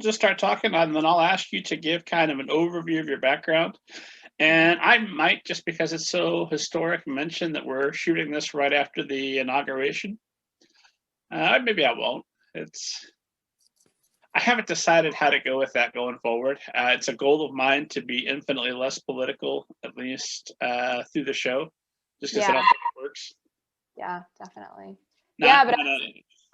just start talking, and then I'll ask you to give kind of an overview of your background. And I might, just because it's so historic, mention that we're shooting this right after the inauguration. Maybe I won't. I haven't decided how to go with that going forward. It's a goal of mine to be infinitely less political, at least through the show, just because I don't think it works. Yeah, definitely. But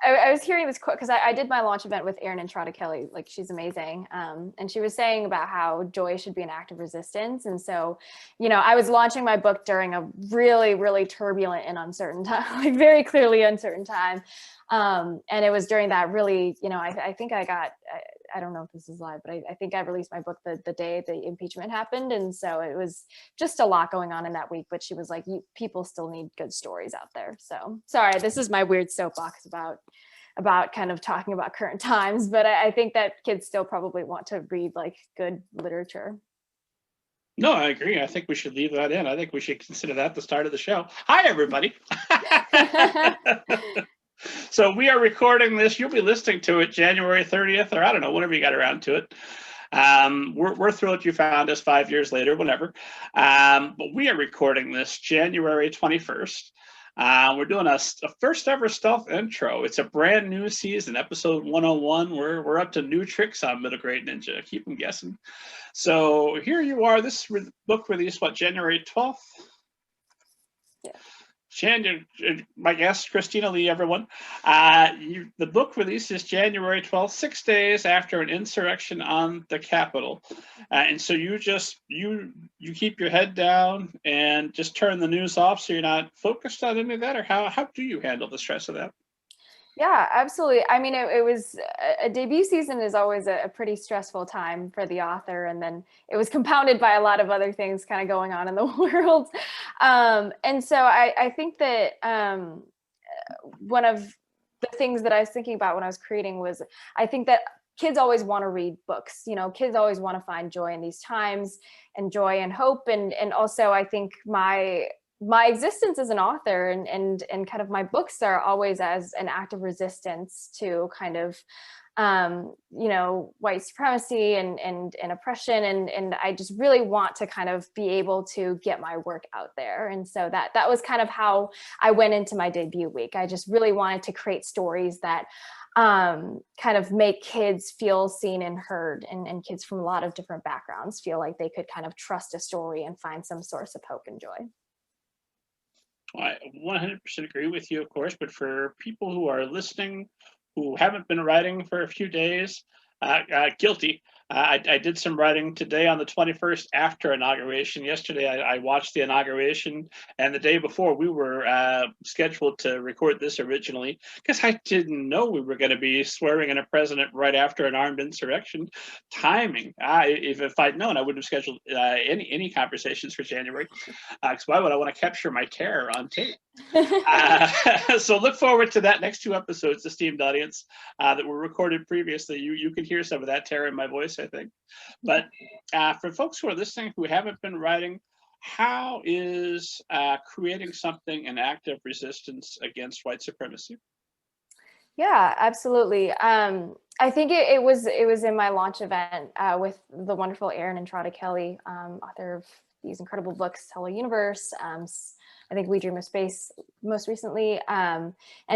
I was hearing this quote because I did my launch event with Erin and Kelly. Like, she's amazing. And she was saying about how joy should be an act of resistance. And so, I was launching my book during a really, really turbulent and uncertain time, like very clearly uncertain time. And it was during that really, I think I don't know if this is live, but I think I released my book the day the impeachment happened. And so it was just a lot going on in that week, but she was like, people still need good stories out there. So sorry, this is my weird soapbox about kind of talking about current times, but I think that kids still probably want to read like good literature. No, I agree. I think we should leave that in. I think we should consider that the start of the show. Hi, everybody. So we are recording this. You'll be listening to it January 30th, or I don't know, whenever you got around to it. We're thrilled you found us 5 years later, whenever. But we are recording this January 21st. We're doing a first ever stealth intro. It's a brand new season, episode 101. We're up to new tricks on Middle Grade Ninja. Keep them guessing. So here you are. This book released, January 12th? Yeah. My guest, Christina Li, everyone. The book releases January 12th, 6 days after an insurrection on the Capitol. And so you keep your head down and just turn the news off so you're not focused on any of that? Or how do you handle the stress of that? Yeah, absolutely. I mean, it was a debut season is always a pretty stressful time for the author. And then it was compounded by a lot of other things kind of going on in the world. And so I think that one of the things that I was thinking about when I was creating was, I think that kids always want to read books. Kids always want to find joy in these times and joy and hope. And also I think my existence as an author and kind of my books are always as an act of resistance to kind of, white supremacy and oppression. And I just really want to kind of be able to get my work out there. And so that was kind of how I went into my debut week. I just really wanted to create stories that kind of make kids feel seen and heard, and kids from a lot of different backgrounds feel like they could kind of trust a story and find some source of hope and joy. I 100% agree with you, of course, but for people who are listening, who haven't been writing for a few days, guilty. I did some writing today on the 21st after inauguration. Yesterday, I watched the inauguration, and the day before, we were scheduled to record this originally because I didn't know we were going to be swearing in a president right after an armed insurrection. Timing. If I'd known, I wouldn't have scheduled any conversations for January. Because why would I want to capture my terror on tape? So look forward to that next 2 episodes, esteemed audience, that were recorded previously. You can hear some of that terror in my voice, I think. But for folks who are listening who haven't been writing, how is creating something an act of resistance against white supremacy? Yeah, absolutely. I think it was in my launch event with the wonderful Erin and Kelly, author of these incredible books, Hello Universe, I think We Dream of Space most recently. And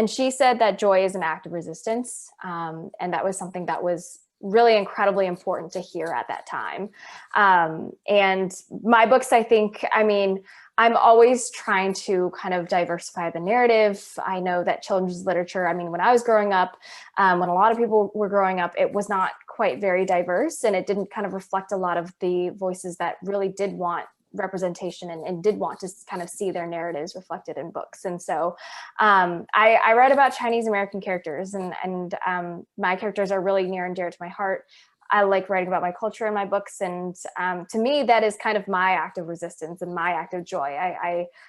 she said that joy is an act of resistance. And that was something that was really incredibly important to hear at that time. And my books, I think, I'm always trying to kind of diversify the narrative. I know that children's literature, when I was growing up, when a lot of people were growing up, it was not quite very diverse, and it didn't kind of reflect a lot of the voices that really did want representation and did want to kind of see their narratives reflected in books. And so I write about Chinese American characters, and my characters are really near and dear to my heart. I like writing about my culture in my books, and to me, that is kind of my act of resistance and my act of joy.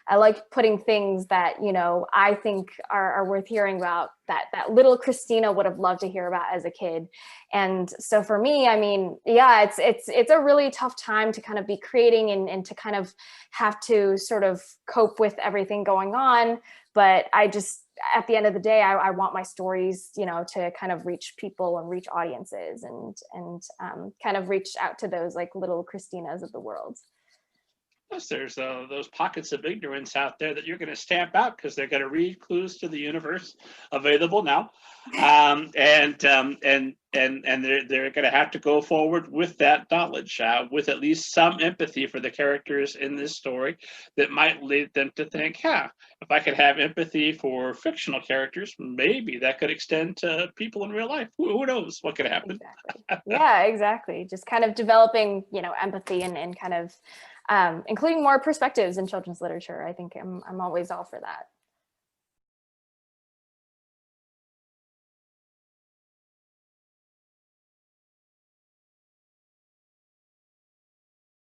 I like putting things that, I think are worth hearing about, that little Christina would have loved to hear about as a kid. And so for me, it's a really tough time to kind of be creating and to kind of have to sort of cope with everything going on. But at the end of the day, I want my stories, you know, to kind of reach people and reach audiences, and kind of reach out to those like little Christinas of the world. Plus, there's those pockets of ignorance out there that you're going to stamp out because they're going to read Clues to the Universe, available now, and they're going to have to go forward with that knowledge, with at least some empathy for the characters in this story, that might lead them to think, "Yeah, if I could have empathy for fictional characters, maybe that could extend to people in real life. Who knows what could happen?" Exactly. Yeah, exactly. Just kind of developing, you know, empathy, and kind of including more perspectives in children's literature. I think I'm always all for that.